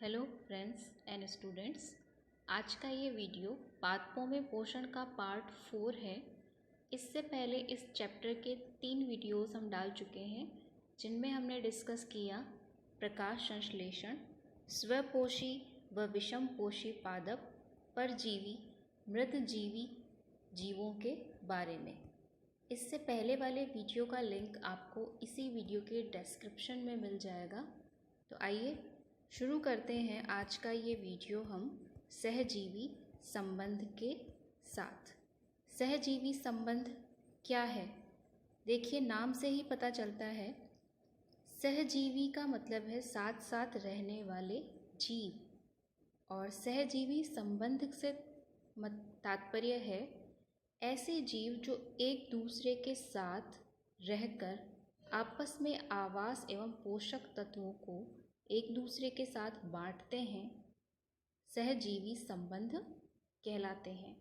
Hello friends and students. आज का ये वीडियो पादपों में पोषण का पार्ट 4 है। इससे पहले इस चैप्टर के 3 वीडियोस हम डाल चुके हैं, जिनमें हमने डिस्कस किया प्रकाश संश्लेषण, स्वपोषी व विषमपोषी पादप, परजीवी, मृतजीवी जीवों के बारे में। इससे पहले वाले वीडियो का लिंक आपको इसी वीडियो के डिस्क्रिप्शन में मिल जाएगा। तो आइए शुरू करते हैं आज का ये वीडियो हम सहजीवी संबंध के साथ। सहजीवी संबंध क्या है? देखिए, नाम से ही पता चलता है। सहजीवी का मतलब है साथ साथ रहने वाले जीव, और सहजीवी संबंध से तात्पर्य है ऐसे जीव जो एक दूसरे के साथ रहकर आपस में आवास एवं पोषक तत्वों को एक दूसरे के साथ बांटते हैं, सहजीवी संबंध कहलाते हैं।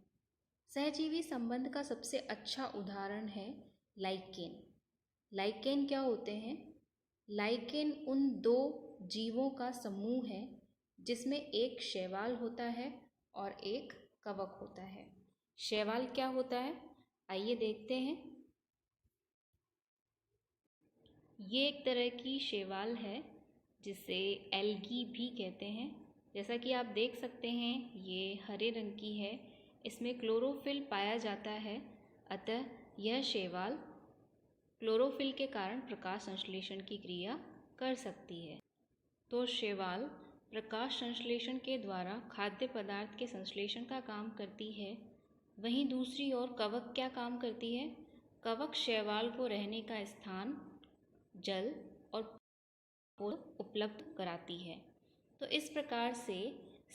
सहजीवी संबंध का सबसे अच्छा उदाहरण है लाइकेन। लाइकेन क्या होते हैं? लाइकेन उन दो जीवों का समूह है जिसमें एक शैवाल होता है और एक कवक होता है। शैवाल क्या होता है, आइए देखते हैं। ये एक तरह की शैवाल है जिसे एल्गी भी कहते हैं। जैसा कि आप देख सकते हैं, ये हरे रंग की है। इसमें क्लोरोफिल पाया जाता है, अतः यह शैवाल क्लोरोफिल के कारण प्रकाश संश्लेषण की क्रिया कर सकती है। तो शैवाल प्रकाश संश्लेषण के द्वारा खाद्य पदार्थ के संश्लेषण का काम करती है। वहीं दूसरी ओर कवक क्या काम करती है? कवक शैवाल को रहने का स्थान, जल और उपलब्ध कराती है। तो इस प्रकार से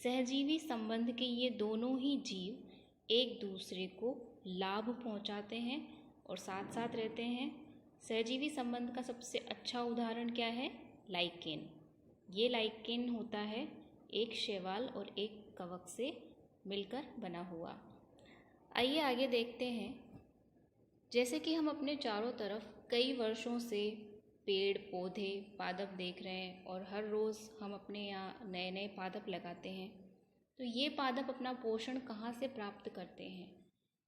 सहजीवी संबंध के ये दोनों ही जीव एक दूसरे को लाभ पहुंचाते हैं और साथ साथ रहते हैं। सहजीवी संबंध का सबसे अच्छा उदाहरण क्या है? लाइकेन। ये लाइकेन होता है एक शैवाल और एक कवक से मिलकर बना हुआ। आइए आगे देखते हैं। जैसे कि हम अपने चारों तरफ कई वर्षों से पेड़ पौधे पादप देख रहे हैं और हर रोज़ हम अपने यहाँ नए नए पादप लगाते हैं, तो ये पादप अपना पोषण कहाँ से प्राप्त करते हैं?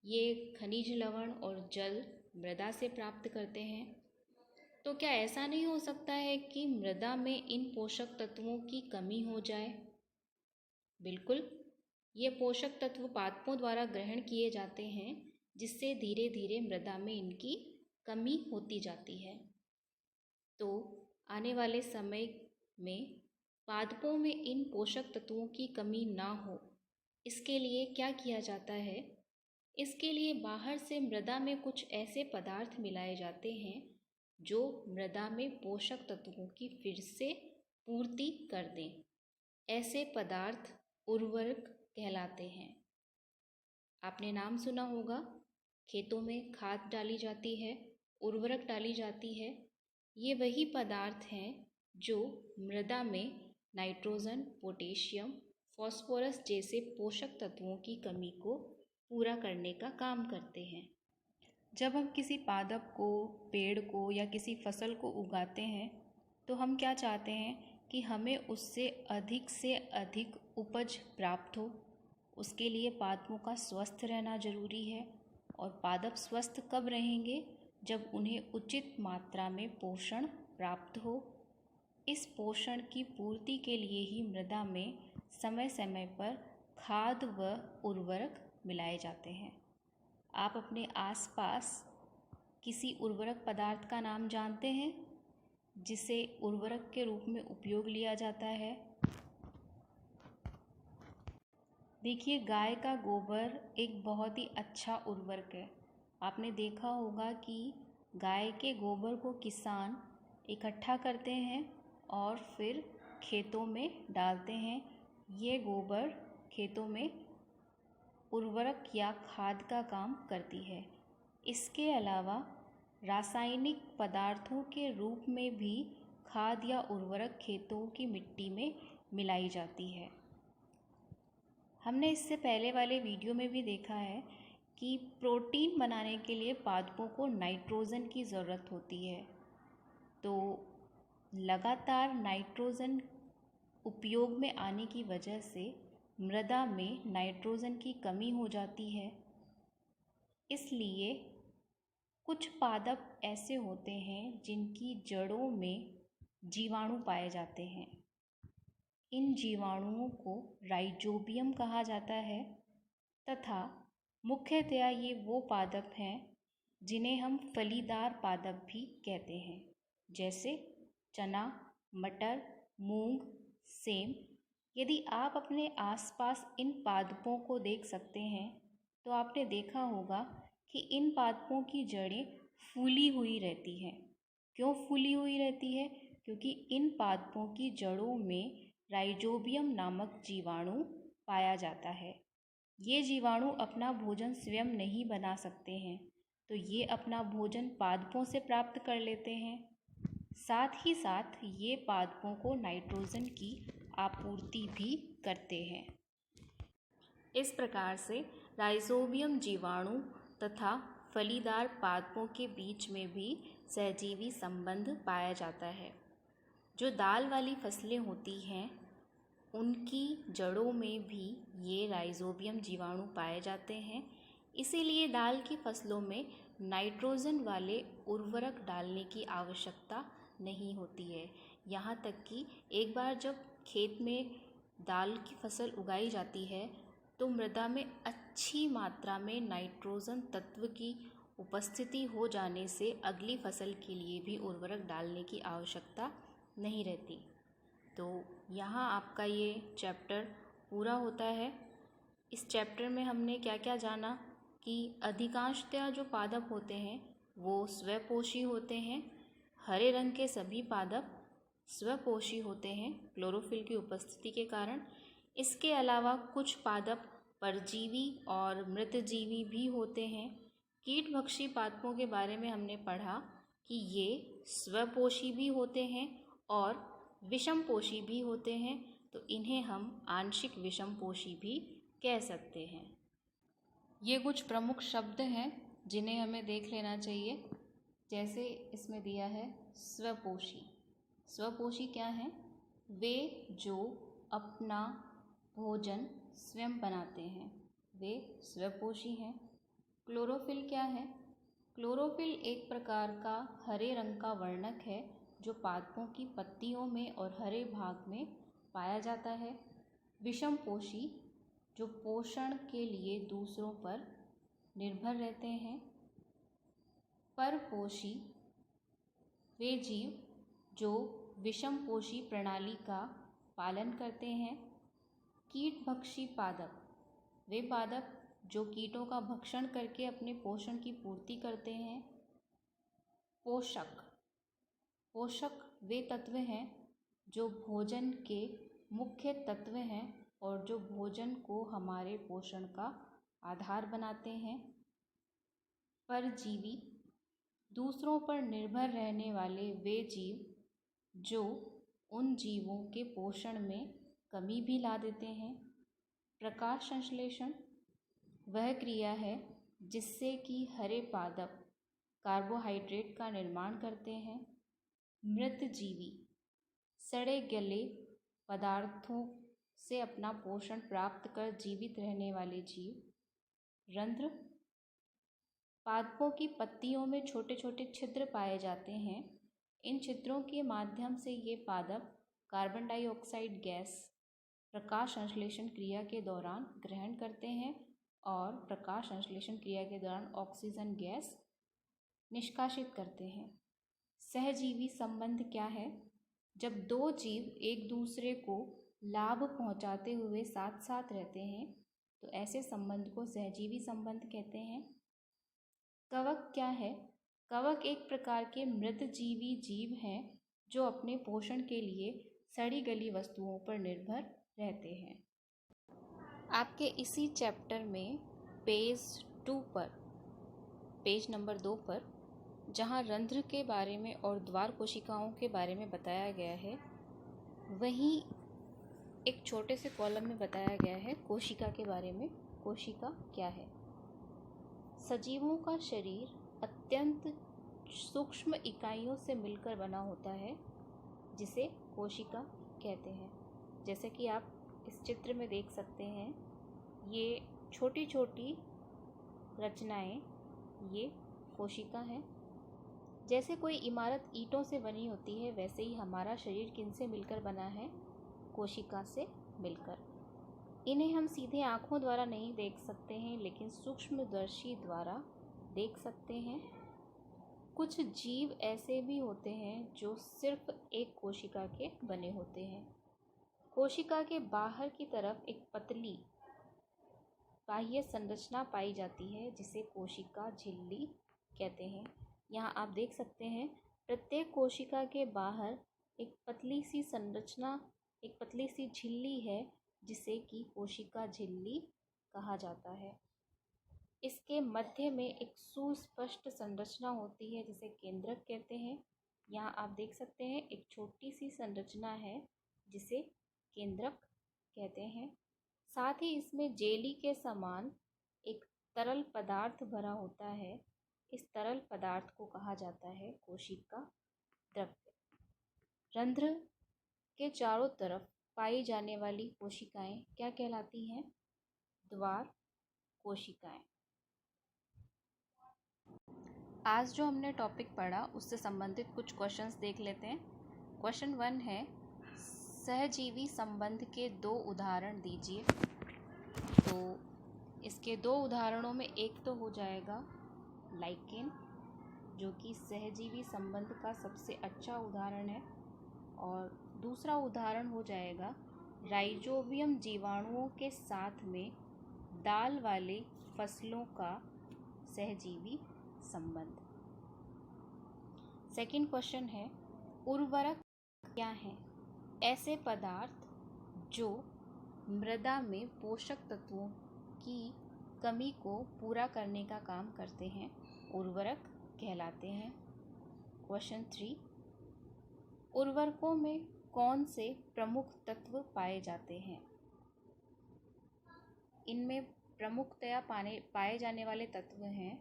ये खनिज लवण और जल मृदा से प्राप्त करते हैं। तो क्या ऐसा नहीं हो सकता है कि मृदा में इन पोषक तत्वों की कमी हो जाए? बिल्कुल, ये पोषक तत्व पादपों द्वारा ग्रहण किए जाते हैं, जिससे धीरे धीरे मृदा में इनकी कमी होती जाती है। तो आने वाले समय में पादपों में इन पोषक तत्वों की कमी ना हो, इसके लिए क्या किया जाता है? इसके लिए बाहर से मृदा में कुछ ऐसे पदार्थ मिलाए जाते हैं जो मृदा में पोषक तत्वों की फिर से पूर्ति कर दें। ऐसे पदार्थ उर्वरक कहलाते हैं। आपने नाम सुना होगा, खेतों में खाद डाली जाती है, उर्वरक डाली जाती है। ये वही पदार्थ हैं जो मृदा में नाइट्रोजन, पोटेशियम, फास्फोरस जैसे पोषक तत्वों की कमी को पूरा करने का काम करते हैं। जब हम किसी पादप को, पेड़ को या किसी फसल को उगाते हैं, तो हम क्या चाहते हैं कि हमें उससे से अधिक उपज प्राप्त हो। उसके लिए पादपों का स्वस्थ रहना जरूरी है। और पादप स्वस्थ कब रहेंगे? जब उन्हें उचित मात्रा में पोषण प्राप्त हो। इस पोषण की पूर्ति के लिए ही मृदा में समय समय पर खाद व उर्वरक मिलाए जाते हैं। आप अपने आसपास किसी उर्वरक पदार्थ का नाम जानते हैं जिसे उर्वरक के रूप में उपयोग लिया जाता है? देखिए, गाय का गोबर एक बहुत ही अच्छा उर्वरक है। आपने देखा होगा कि गाय के गोबर को किसान इकट्ठा करते हैं और फिर खेतों में डालते हैं। ये गोबर खेतों में उर्वरक या खाद का काम करती है। इसके अलावा रासायनिक पदार्थों के रूप में भी खाद या उर्वरक खेतों की मिट्टी में मिलाई जाती है। हमने इससे पहले वाले वीडियो में भी देखा है कि प्रोटीन बनाने के लिए पादपों को नाइट्रोजन की ज़रूरत होती है। तो लगातार नाइट्रोजन उपयोग में आने की वजह से मृदा में नाइट्रोजन की कमी हो जाती है। इसलिए कुछ पादप ऐसे होते हैं जिनकी जड़ों में जीवाणु पाए जाते हैं। इन जीवाणुओं को राइजोबियम कहा जाता है तथा मुख्यतया ये वो पादप हैं जिन्हें हम फलीदार पादप भी कहते हैं, जैसे चना, मटर, मूंग, सेम। यदि आप अपने आसपास इन पादपों को देख सकते हैं तो आपने देखा होगा कि इन पादपों की जड़ें फूली हुई रहती हैं। क्यों फूली हुई रहती है? क्योंकि इन पादपों की जड़ों में राइजोबियम नामक जीवाणु पाया जाता है। ये जीवाणु अपना भोजन स्वयं नहीं बना सकते हैं, तो ये अपना भोजन पादपों से प्राप्त कर लेते हैं। साथ ही साथ ये पादपों को नाइट्रोजन की आपूर्ति भी करते हैं। इस प्रकार से राइजोबियम जीवाणु तथा फलीदार पादपों के बीच में भी सहजीवी संबंध पाया जाता है। जो दाल वाली फसलें होती हैं उनकी जड़ों में भी ये राइजोबियम जीवाणु पाए जाते हैं। इसीलिए दाल की फसलों में नाइट्रोजन वाले उर्वरक डालने की आवश्यकता नहीं होती है। यहाँ तक कि एक बार जब खेत में दाल की फसल उगाई जाती है तो मृदा में अच्छी मात्रा में नाइट्रोजन तत्व की उपस्थिति हो जाने से अगली फसल के लिए भी उर्वरक डालने की आवश्यकता नहीं रहती। तो यहाँ आपका ये चैप्टर पूरा होता है। इस चैप्टर में हमने क्या क्या जाना कि अधिकांशतः जो पादप होते हैं वो स्वपोषी होते हैं। हरे रंग के सभी पादप स्वपोषी होते हैं क्लोरोफिल की उपस्थिति के कारण। इसके अलावा कुछ पादप परजीवी और मृतजीवी भी होते हैं। कीटभक्षी पादपों के बारे में हमने पढ़ा कि ये स्वपोषी भी होते हैं और विषमपोषी भी होते हैं, तो इन्हें हम आंशिक विषमपोषी भी कह सकते हैं। ये कुछ प्रमुख शब्द हैं जिन्हें हमें देख लेना चाहिए। जैसे इसमें दिया है स्वपोषी। स्वपोषी क्या है? वे जो अपना भोजन स्वयं बनाते हैं वे स्वपोषी हैं। क्लोरोफिल क्या है? क्लोरोफिल एक प्रकार का हरे रंग का वर्णक है जो पादपों की पत्तियों में और हरे भाग में पाया जाता है। विषमपोषी जो पोषण के लिए दूसरों पर निर्भर रहते हैं। परपोषी वे जीव जो विषमपोषी प्रणाली का पालन करते हैं। कीटभक्षी पादप वे पादप जो कीटों का भक्षण करके अपने पोषण की पूर्ति करते हैं। पोषक वे तत्व हैं जो भोजन के मुख्य तत्व हैं और जो भोजन को हमारे पोषण का आधार बनाते हैं। परजीवी दूसरों पर निर्भर रहने वाले वे जीव जो उन जीवों के पोषण में कमी भी ला देते हैं। प्रकाश संश्लेषण वह क्रिया है जिससे कि हरे पादप कार्बोहाइड्रेट का निर्माण करते हैं। मृतजीवी सड़े गले पदार्थों से अपना पोषण प्राप्त कर जीवित रहने वाले जीव। रंध्र पादपों की पत्तियों में छोटे छोटे छिद्र पाए जाते हैं। इन छिद्रों के माध्यम से ये पादप कार्बन डाइऑक्साइड गैस प्रकाश संश्लेषण क्रिया के दौरान ग्रहण करते हैं और प्रकाश संश्लेषण क्रिया के दौरान ऑक्सीजन गैस निष्कासित करते हैं। सहजीवी संबंध क्या है? जब दो जीव एक दूसरे को लाभ पहुंचाते हुए साथ साथ रहते हैं तो ऐसे संबंध को सहजीवी संबंध कहते हैं। कवक क्या है? कवक एक प्रकार के मृतजीवी जीव हैं जो अपने पोषण के लिए सड़ी गली वस्तुओं पर निर्भर रहते हैं। आपके इसी चैप्टर में पेज नंबर 2 पर जहाँ रंध्र के बारे में और द्वार कोशिकाओं के बारे में बताया गया है, वहीं एक छोटे से कॉलम में बताया गया है कोशिका के बारे में। कोशिका क्या है? सजीवों का शरीर अत्यंत सूक्ष्म इकाइयों से मिलकर बना होता है जिसे कोशिका कहते हैं। जैसे कि आप इस चित्र में देख सकते हैं, ये छोटी छोटी रचनाएं ये कोशिका हैं। जैसे कोई इमारत ईंटों से बनी होती है, वैसे ही हमारा शरीर किनसे मिलकर बना है? कोशिका से मिलकर। इन्हें हम सीधे आँखों द्वारा नहीं देख सकते हैं, लेकिन सूक्ष्मदर्शी द्वारा देख सकते हैं। कुछ जीव ऐसे भी होते हैं जो सिर्फ एक कोशिका के बने होते हैं। कोशिका के बाहर की तरफ एक पतली बाह्य संरचना पाई जाती है, जिसे कोशिका झिल्ली कहते हैं। यहाँ आप देख सकते हैं, प्रत्येक कोशिका के बाहर एक पतली सी संरचना, एक पतली सी झिल्ली है, जिसे कि कोशिका झिल्ली कहा जाता है। इसके मध्य में एक सुस्पष्ट संरचना होती है, जिसे केंद्रक कहते हैं। यहाँ आप देख सकते हैं, एक छोटी सी संरचना है, जिसे केंद्रक कहते हैं। साथ ही इसमें जेली के समान एक तरल पदार्थ भरा होता है। इस तरल पदार्थ को कहा जाता है कोशिका द्रव्य। रंध्र के चारों तरफ पाई जाने वाली कोशिकाएं क्या कहलाती हैं? द्वार कोशिकाएं। आज जो हमने टॉपिक पढ़ा उससे संबंधित कुछ क्वेश्चंस देख लेते हैं। क्वेश्चन 1 है, सहजीवी संबंध के 2 उदाहरण दीजिए। तो इसके 2 उदाहरणों में एक तो हो जाएगा लाइकेन, जो कि सहजीवी संबंध का सबसे अच्छा उदाहरण है, और दूसरा उदाहरण हो जाएगा राइजोबियम जीवाणुओं के साथ में दाल वाले फसलों का सहजीवी संबंध। सेकंड क्वेश्चन है, उर्वरक क्या हैं? ऐसे पदार्थ जो मृदा में पोषक तत्वों की कमी को पूरा करने का काम करते हैं, उर्वरक कहलाते हैं। क्वेश्चन 3, उर्वरकों में कौन से प्रमुख तत्व पाए जाते हैं? इनमें प्रमुखतया पाए जाने वाले तत्व हैं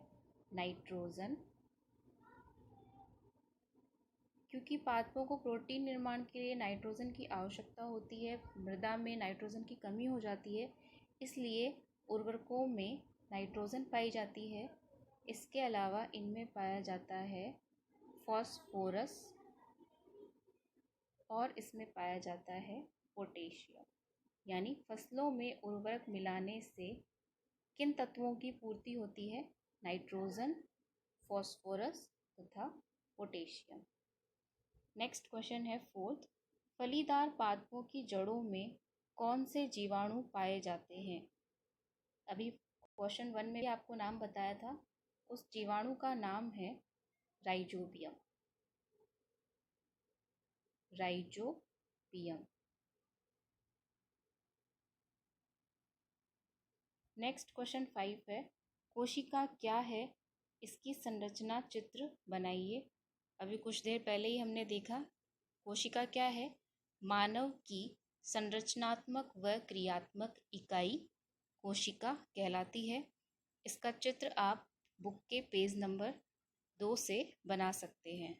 नाइट्रोजन, क्योंकि पादपों को प्रोटीन निर्माण के लिए नाइट्रोजन की आवश्यकता होती है। मृदा में नाइट्रोजन की कमी हो जाती है, इसलिए उर्वरकों में नाइट्रोजन पाई जाती है। इसके अलावा इनमें पाया जाता है फॉस्फोरस, और इसमें पाया जाता है पोटेशियम। यानी फसलों में उर्वरक मिलाने से किन तत्वों की पूर्ति होती है? नाइट्रोजन, फॉस्फोरस तथा पोटेशियम। नेक्स्ट क्वेश्चन है 4th, फलीदार पादपों की जड़ों में कौन से जीवाणु पाए जाते हैं? अभी क्वेश्चन 1 में भी आपको नाम बताया था, उस जीवाणु का नाम है राइजोबियम। राइजोबियम। नेक्स्ट क्वेश्चन 5 है, कोशिका क्या है? इसकी संरचना चित्र बनाइए। अभी कुछ देर पहले ही हमने देखा, कोशिका क्या है? मानव की संरचनात्मक व क्रियात्मक इकाई कोशिका कहलाती है। इसका चित्र आप बुक के पेज नंबर 2 से बना सकते हैं।